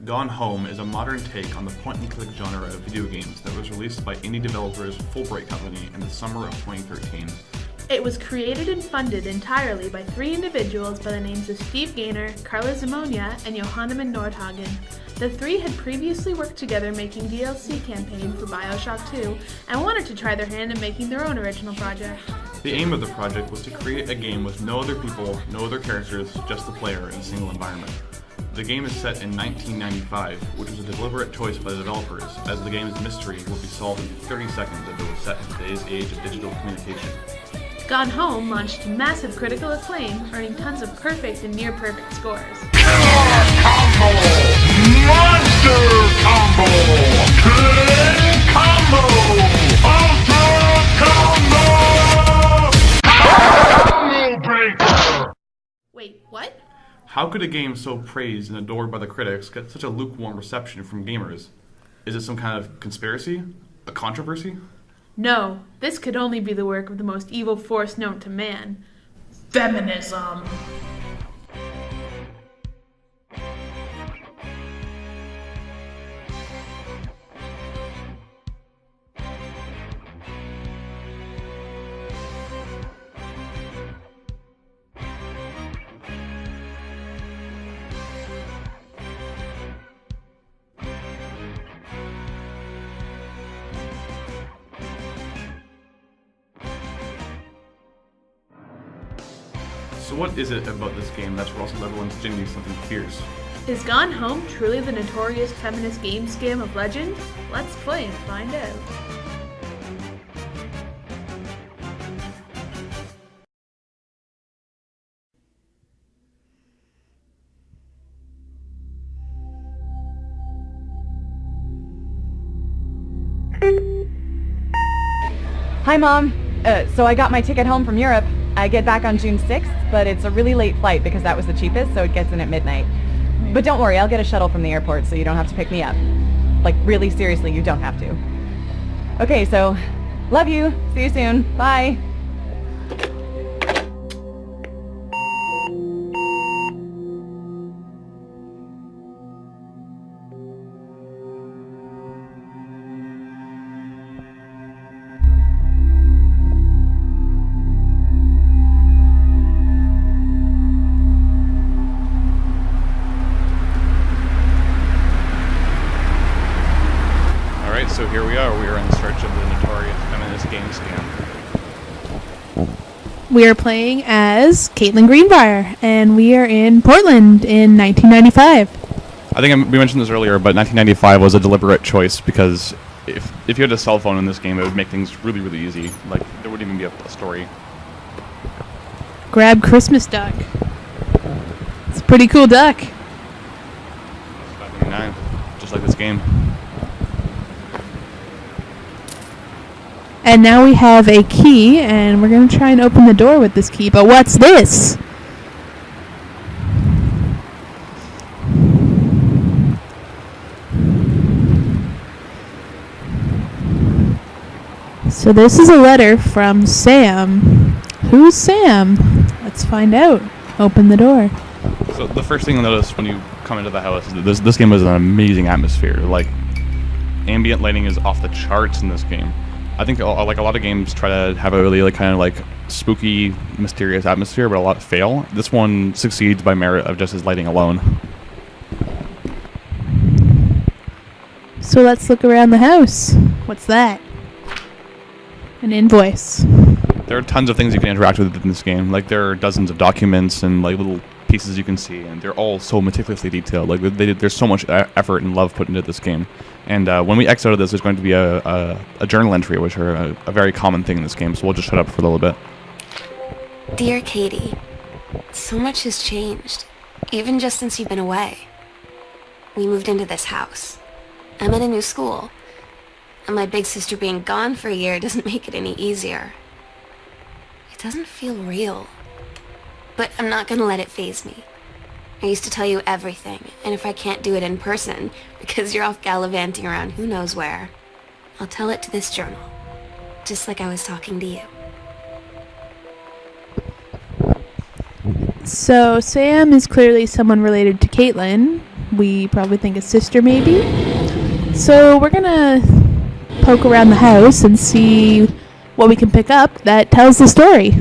Gone Home is a modern take on the point-and-click genre of video games that was released by indie developers Fulbright Company in the summer of 2013. It was created and funded entirely by three individuals by the names of Steve Gaynor, Carla Zimonia, and Johannemann Nordhagen. The three had previously worked together making DLC campaign for Bioshock 2 and wanted to try their hand in making their own original project. The aim of the project was to create a game with no other people, no other characters, just the player in a single environment. The game is set in 1995, which was a deliberate choice by the developers, as the game's mystery would be solved in 30 seconds if it was set in today's age of digital communication. Gone Home launched to massive critical acclaim, earning tons of perfect and near-perfect scores. Killer Combo! Monster Combo! King Combo! Ultra Combo! Combo Breaker! Wait, what? How could a game so praised and adored by the critics get such a lukewarm reception from gamers? Is it some kind of conspiracy? A controversy? No, this could only be the work of the most evil force known to man. Feminism! So what is it about this game that's rustled everyone's jimmy something fierce? Is Gone Home truly the notorious feminist game scam of legend? Let's play and find out. Hi, Mom. So I got my ticket home from Europe. I get back on June 6th, but it's a really late flight because that was the cheapest, so it gets in at midnight. But don't worry, I'll get a shuttle from the airport so you don't have to pick me up. Like, really seriously, you don't have to. Okay, so, love you. See you soon. Bye. So here we are in search of the notorious feminist game scam. We are playing as Caitlin Greenbrier, and we are in Portland in 1995. I think we mentioned this earlier, but 1995 was a deliberate choice because if you had a cell phone in this game, it would make things really, really easy. Like, there wouldn't even be a story. Grab Christmas duck. It's a pretty cool duck. $5.99, just like this game. And now we have a key, and we're going to try and open the door with this key. But what's this? So this is a letter from Sam. Who's Sam? Let's find out. Open the door. So the first thing you'll notice when you come into the house is that this game has an amazing atmosphere. Like, ambient lighting is off the charts in this game. I think like a lot of games try to have a really kind of like spooky, mysterious atmosphere, but a lot fail. This one succeeds by merit of just its lighting alone. So let's look around the house. What's that? An invoice. There are tons of things you can interact with in this game. Like, there are dozens of documents and like little pieces you can see, and they're all so meticulously detailed. Like, there's so much effort and love put into this game. And when we exit out of this, there's going to be a journal entry, which are a very common thing in this game, so we'll just shut up for a little bit. Dear Katie, so much has changed, even just since you've been away. We moved into this house. I'm at a new school, and my big sister being gone for a year doesn't make it any easier. It doesn't feel real, but I'm not gonna let it faze me. I used to tell you everything, and if I can't do it in person, because you're off gallivanting around who knows where, I'll tell it to this journal, just like I was talking to you. So Sam is clearly someone related to Caitlin. we probably think a sister maybe. So we're gonna poke around the house and see what we can pick up that tells the story.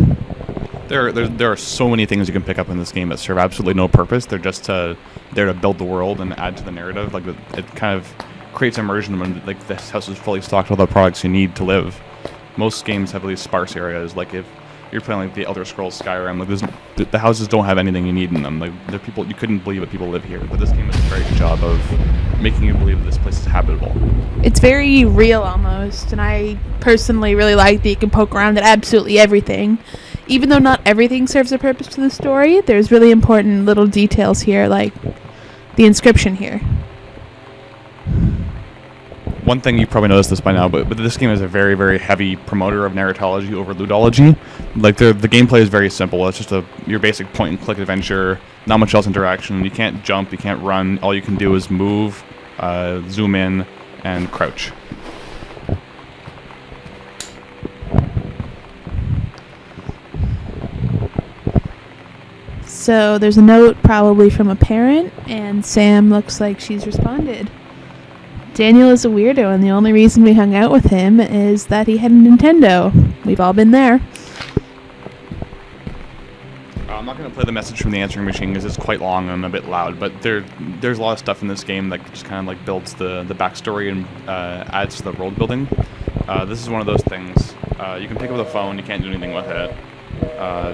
There are so many things you can pick up in this game that serve absolutely no purpose. They're just there to build the world and add to the narrative. Like it kind of creates immersion when like this house is fully stocked with all the products you need to live. Most games have these sparse areas. Like if you're playing like the Elder Scrolls Skyrim, like the houses don't have anything you need in them. Like they're people you couldn't believe that people live here. But this game does a very good job of making you believe that this place is habitable. It's very real almost, and I personally really like that you can poke around at absolutely everything. Even though not everything serves a purpose to the story, there's really important little details here, like the inscription here. One thing you probably noticed this by now, but this game is a very, very heavy promoter of narratology over ludology. Like the gameplay is very simple. It's just your basic point-and-click adventure. Not much else interaction. You can't jump. You can't run. All you can do is move, zoom in, and crouch. So there's a note probably from a parent, and Sam looks like she's responded. Daniel is a weirdo, and the only reason we hung out with him is that he had a Nintendo. We've all been there. I'm not going to play the message from the answering machine because it's quite long and a bit loud, but there's a lot of stuff in this game that just kind of like builds the backstory and adds to the world building. This is one of those things. You can pick up the phone, you can't do anything with it.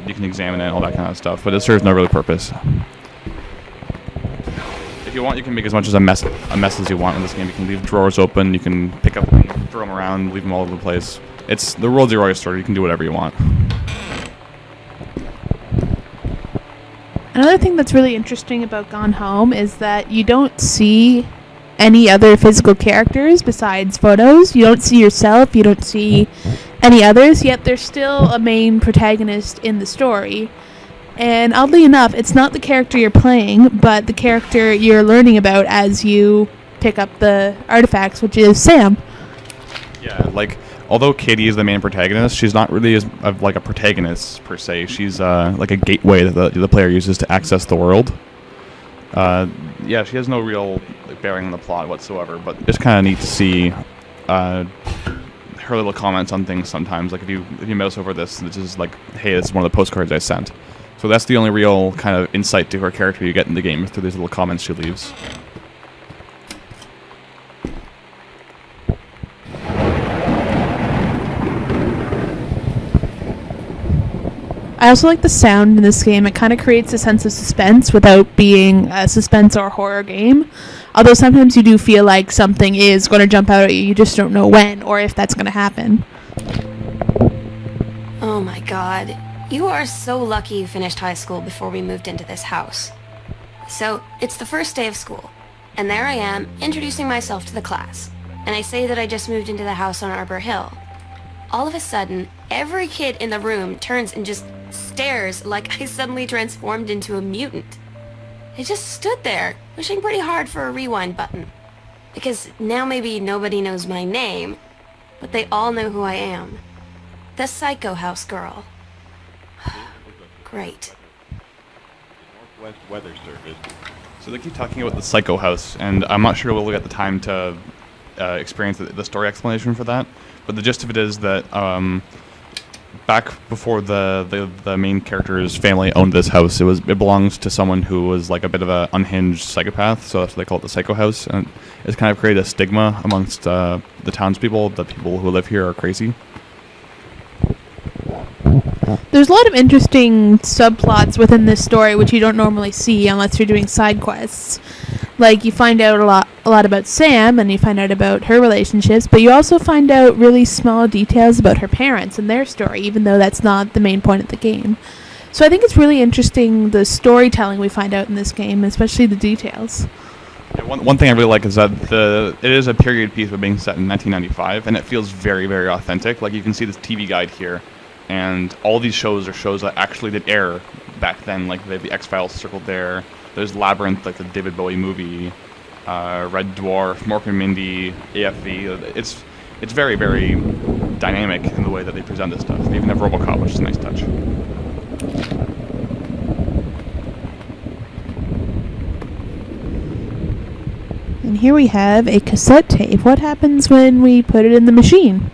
You can examine it, all that kind of stuff, but it serves no real purpose. If you want, you can make as much as a mess as you want in this game. You can leave drawers open, you can pick up things, throw them around, leave them all over the place. It's the world's your oyster. You can do whatever you want. Another thing that's really interesting about Gone Home is that you don't see any other physical characters besides photos. You don't see yourself, you don't see any others, yet there's still a main protagonist in the story. And oddly enough, it's not the character you're playing, but the character you're learning about as you pick up the artifacts, which is Sam. Yeah, like, although Katie is the main protagonist, she's not really like a protagonist, per se. She's like a gateway that the player uses to access the world. Yeah, she has no real bearing on the plot whatsoever, but it's kind of neat to see her little comments on things sometimes. Like, if you mouse over this is like, hey, this is one of the postcards I sent. So that's the only real kind of insight to her character you get in the game, through these little comments she leaves. I also like the sound in this game. It kind of creates a sense of suspense without being a suspense or horror game. Although sometimes you do feel like something is going to jump out at you. You just don't know when or if that's going to happen. Oh my god. You are so lucky you finished high school before we moved into this house. So, it's the first day of school, and there I am, introducing myself to the class. And I say that I just moved into the house on Arbor Hill. All of a sudden, every kid in the room turns and just stares like I suddenly transformed into a mutant. I just stood there, wishing pretty hard for a rewind button. Because now maybe nobody knows my name, but they all know who I am. The Psycho House Girl. Great. Northwest Weather Service. So they keep talking about the Psycho House, and I'm not sure we'll get the time to experience the story explanation for that. But the gist of it is that back before the main character's family owned this house, it belongs to someone who was like a bit of an unhinged psychopath. So that's what they call it, the Psycho House, and it's kind of created a stigma amongst the townspeople that people who live here are crazy. There's a lot of interesting subplots within this story which you don't normally see unless you're doing side quests. Like, you find out a lot about Sam, and you find out about her relationships, but you also find out really small details about her parents and their story, even though that's not the main point of the game. So I think it's really interesting, the storytelling we find out in this game, especially the details. Yeah, one thing I really like is that it is a period piece but being set in 1995, and it feels very, very authentic. Like, you can see this TV guide here, and all these shows are shows that actually did air back then. Like, they have the X-Files circled there. There's Labyrinth, like the David Bowie movie, Red Dwarf, Mork and Mindy, AFV. It's very, very dynamic in the way that they present this stuff. They even have RoboCop, which is a nice touch. And here we have a cassette tape. What happens when we put it in the machine?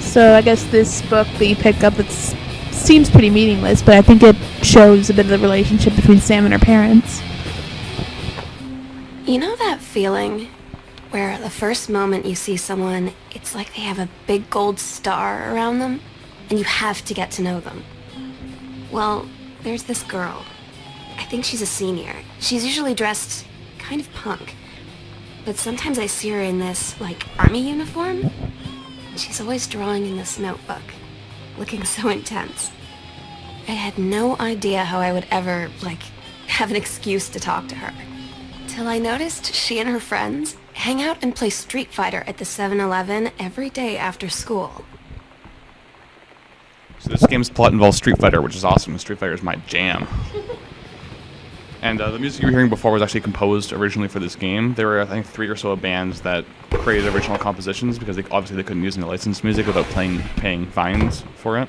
So I guess this book that you pick up, it seems pretty meaningless, but I think it shows a bit of the relationship between Sam and her parents. You know that feeling where the first moment you see someone, it's like they have a big gold star around them, and you have to get to know them? Well, there's this girl. I think she's a senior. She's usually dressed kind of punk, but sometimes I see her in this, like, army uniform. She's always drawing in this notebook, looking so intense. I had no idea how I would ever, have an excuse to talk to her. Till I noticed she and her friends hang out and play Street Fighter at the 7-Eleven every day after school. So this game's plot involves Street Fighter, which is awesome. Street Fighter is my jam. And the music you were hearing before was actually composed originally for this game. There were, I think, 3 or so bands that created original compositions because obviously they couldn't use any licensed music without paying fines for it.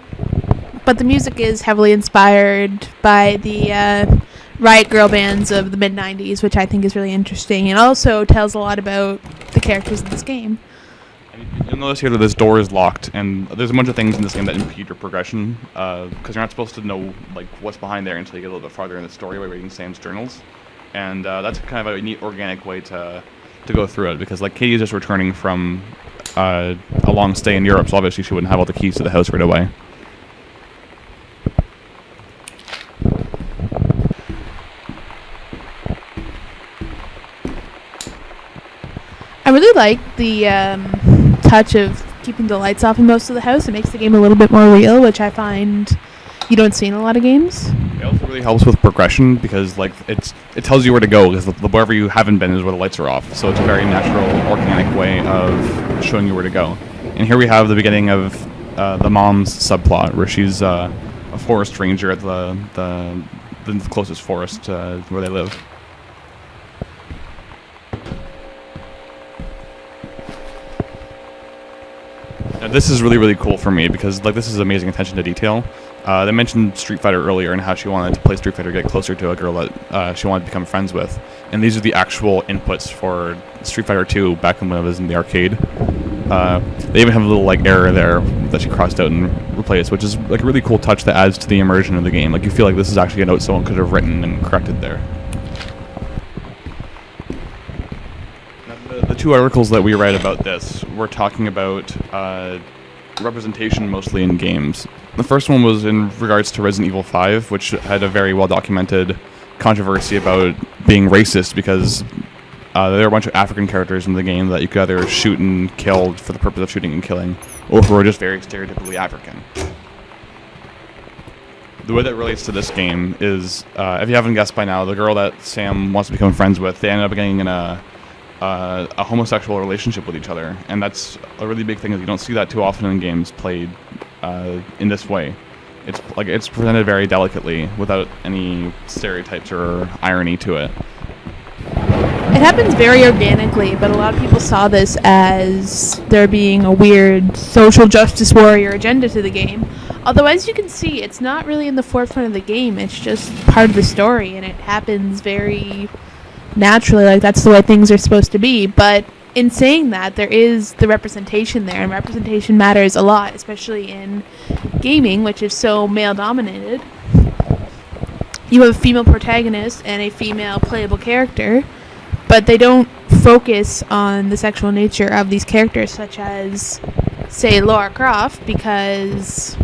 But the music is heavily inspired by the riot girl bands of the mid-90s, which I think is really interesting, and also tells a lot about the characters in this game. You'll notice here that this door is locked, and there's a bunch of things in this game that impede your progression, because you're not supposed to know what's behind there until you get a little bit farther in the story by reading Sam's journals. And that's kind of a neat organic way to go through it, because Katie is just returning from a long stay in Europe, so obviously she wouldn't have all the keys to the house right away. I really like the touch of keeping the lights off in most of the house. It makes the game a little bit more real, which I find you don't see in a lot of games. It also really helps with progression because it tells you where to go, because wherever you haven't been is where the lights are off. So it's a very natural, organic way of showing you where to go. And here we have the beginning of the mom's subplot, where she's a forest ranger at the closest forest where they live. Now, this is really, really cool for me because this is amazing attention to detail. They mentioned Street Fighter earlier and how she wanted to play Street Fighter to get closer to a girl that she wanted to become friends with. And these are the actual inputs for Street Fighter 2 back when it was in the arcade. They even have a little error there that she crossed out and replaced, which is a really cool touch that adds to the immersion of the game. You feel like this is actually a note someone could have written and corrected there. The 2 articles that we read about this were talking about representation mostly in games. The first one was in regards to Resident Evil 5, which had a very well-documented controversy about being racist because there were a bunch of African characters in the game that you could either shoot and kill for the purpose of shooting and killing, or who were just very stereotypically African. The way that relates to this game is, if you haven't guessed by now, the girl that Sam wants to become friends with, they end up getting in a homosexual relationship with each other, and that's a really big thing. Is you don't see that too often in games played in this way. It's presented very delicately without any stereotypes or irony to it. It happens very organically, but a lot of people saw this as there being a weird social justice warrior agenda to the game. Although, as you can see, it's not really in the forefront of the game. It's just part of the story, and it happens very naturally, that's the way things are supposed to be. But in saying that, there is the representation there, and representation matters a lot, especially in gaming, which is so male-dominated. You have a female protagonist and a female playable character, but they don't focus on the sexual nature of these characters, such as, say, Lara Croft, because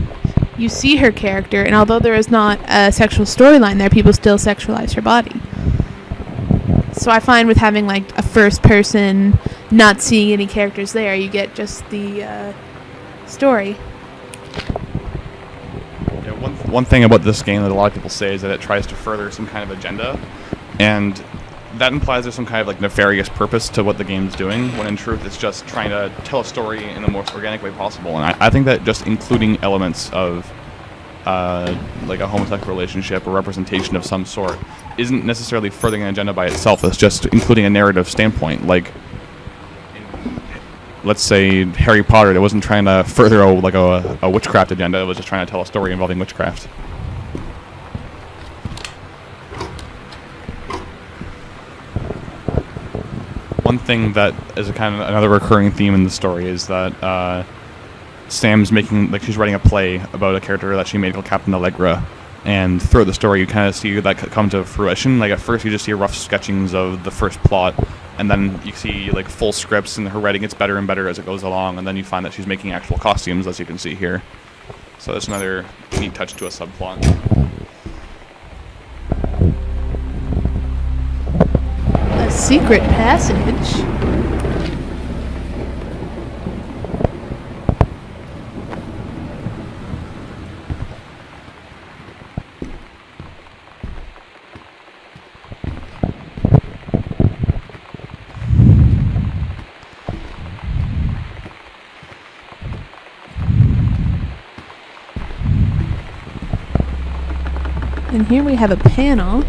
you see her character, and although there is not a sexual storyline there, people still sexualize her body. So I find with having a first person, not seeing any characters there, you get just the story. Yeah, one thing about this game that a lot of people say is that it tries to further some kind of agenda, and that implies there's some kind of nefarious purpose to what the game's doing, when in truth it's just trying to tell a story in the most organic way possible. And I think that just including elements of a homosexual relationship or representation of some sort isn't necessarily furthering an agenda by itself. It's just including a narrative standpoint. let's say, Harry Potter that wasn't trying to further a witchcraft agenda. It was just trying to tell a story involving witchcraft. One thing that is a kind of another recurring theme in the story is that Sam's she's writing a play about a character that she made called Captain Allegra, and throughout the story you kind of see that come to fruition. Like, at first you just see rough sketchings of the first plot, and then you see like full scripts, and her writing gets better and better as it goes along, and then you find that she's making actual costumes, as you can see here. So that's another neat touch to a subplot. A secret passage. And here we have a panel.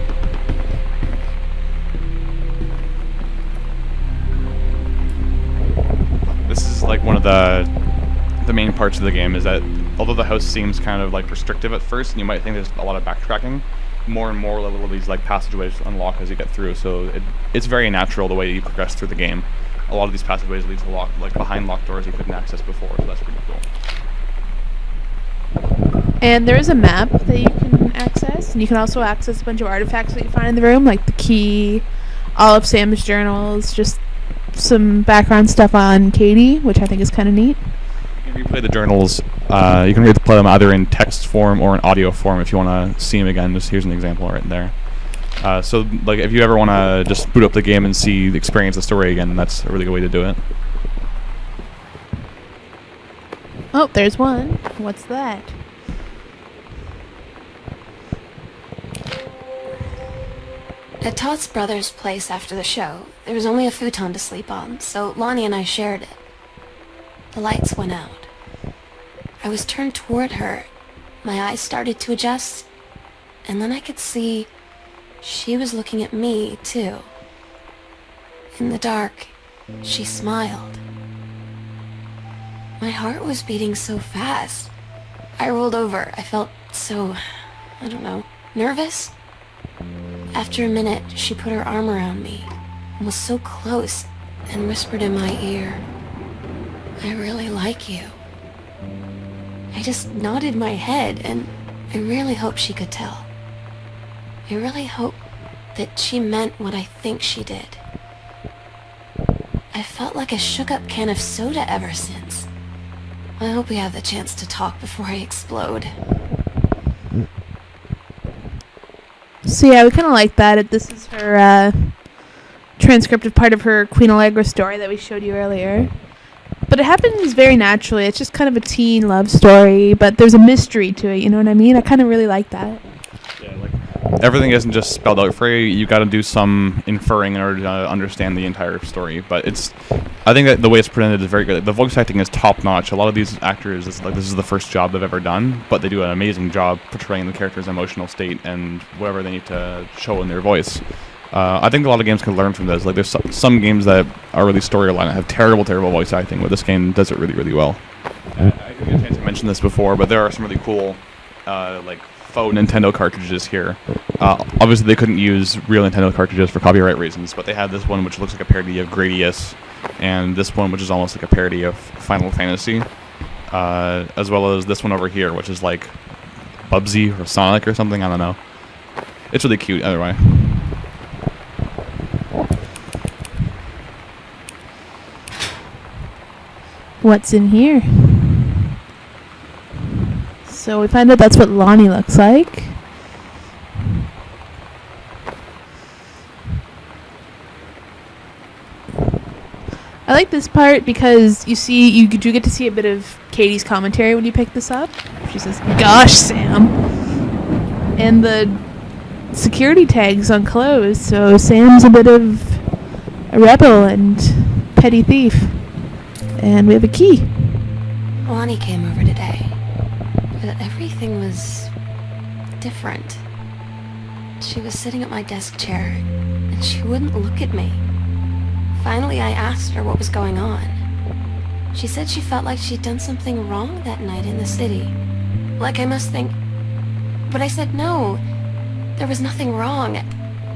This is like one of the main parts of the game, is that although the house seems kind of like restrictive at first, and you might think there's a lot of backtracking, more and more little of these like passageways unlock as you get through. So it's very natural the way you progress through the game. A lot of these passageways lead to behind locked doors you couldn't access before, so that's pretty cool. And there is a map that you can access, and you can also access a bunch of artifacts that you find in the room, like the key, all of Sam's journals, just some background stuff on Katie, which I think is kind of neat. You can replay the journals. You can replay them either in text form or in audio form if you want to see them again. Just here's an example right there. So, like, if you ever want to just boot up the game and experience the story again, that's a really good way to do it. Oh, there's one. What's that? At Todd's brother's place after the show, there was only a futon to sleep on, so Lonnie and I shared it. The lights went out. I was turned toward her. My eyes started to adjust, and then I could see she was looking at me, too. In the dark, she smiled. My heart was beating so fast. I rolled over. I felt so, I don't know, nervous. After a minute, she put her arm around me and was so close and whispered in my ear, "I really like you." I just nodded my head, and I really hope she could tell. I really hope that she meant what I think she did. I felt like a shook-up can of soda ever since. I hope we have the chance to talk before I explode. So yeah, we kind of like that. This is her transcriptive part of her Queen Allegra story that we showed you earlier. But it happens very naturally. It's just kind of a teen love story, but there's a mystery to it, you know what I mean? I kind of really like that. Yeah, like, everything isn't just spelled out for you. You got to do some inferring in order to understand the entire story. But I think that the way it's presented is very good. The voice acting is top notch. A lot of these actors, this is the first job they've ever done, but they do an amazing job portraying the character's emotional state and whatever they need to show in their voice. I think a lot of games can learn from this. Like, there's some games that are really storyline that have terrible voice acting, but this game does it really, really well. I didn't get a chance to mention this before, but there are some really cool, faux Nintendo cartridges here. Obviously, they couldn't use real Nintendo cartridges for copyright reasons, but they had this one which looks like a parody of Gradius, and this one which is almost like a parody of Final Fantasy, as well as this one over here, which is like Bubsy or Sonic or something. I don't know. It's really cute, either way. What's in here? So we find out that's what Lonnie looks like. I like this part because you do get to see a bit of Katie's commentary when you pick this up. She says, "Gosh, Sam." And the security tags on clothes, so Sam's a bit of a rebel and petty thief. And we have a key. Lonnie came over today, but everything was different. She was sitting at my desk chair, and she wouldn't look at me. Finally, I asked her what was going on. She said she felt like she'd done something wrong that night in the city. Like I must think... But I said no. There was nothing wrong.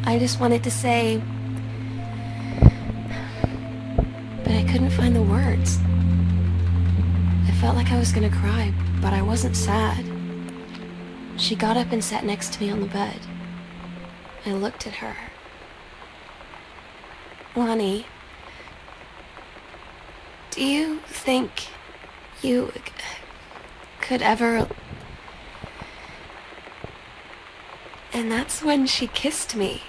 I just wanted to say... But I couldn't find the words. I felt like I was gonna cry, but I wasn't sad. She got up and sat next to me on the bed. I looked at her. Lonnie, do you think you could ever... And that's when she kissed me.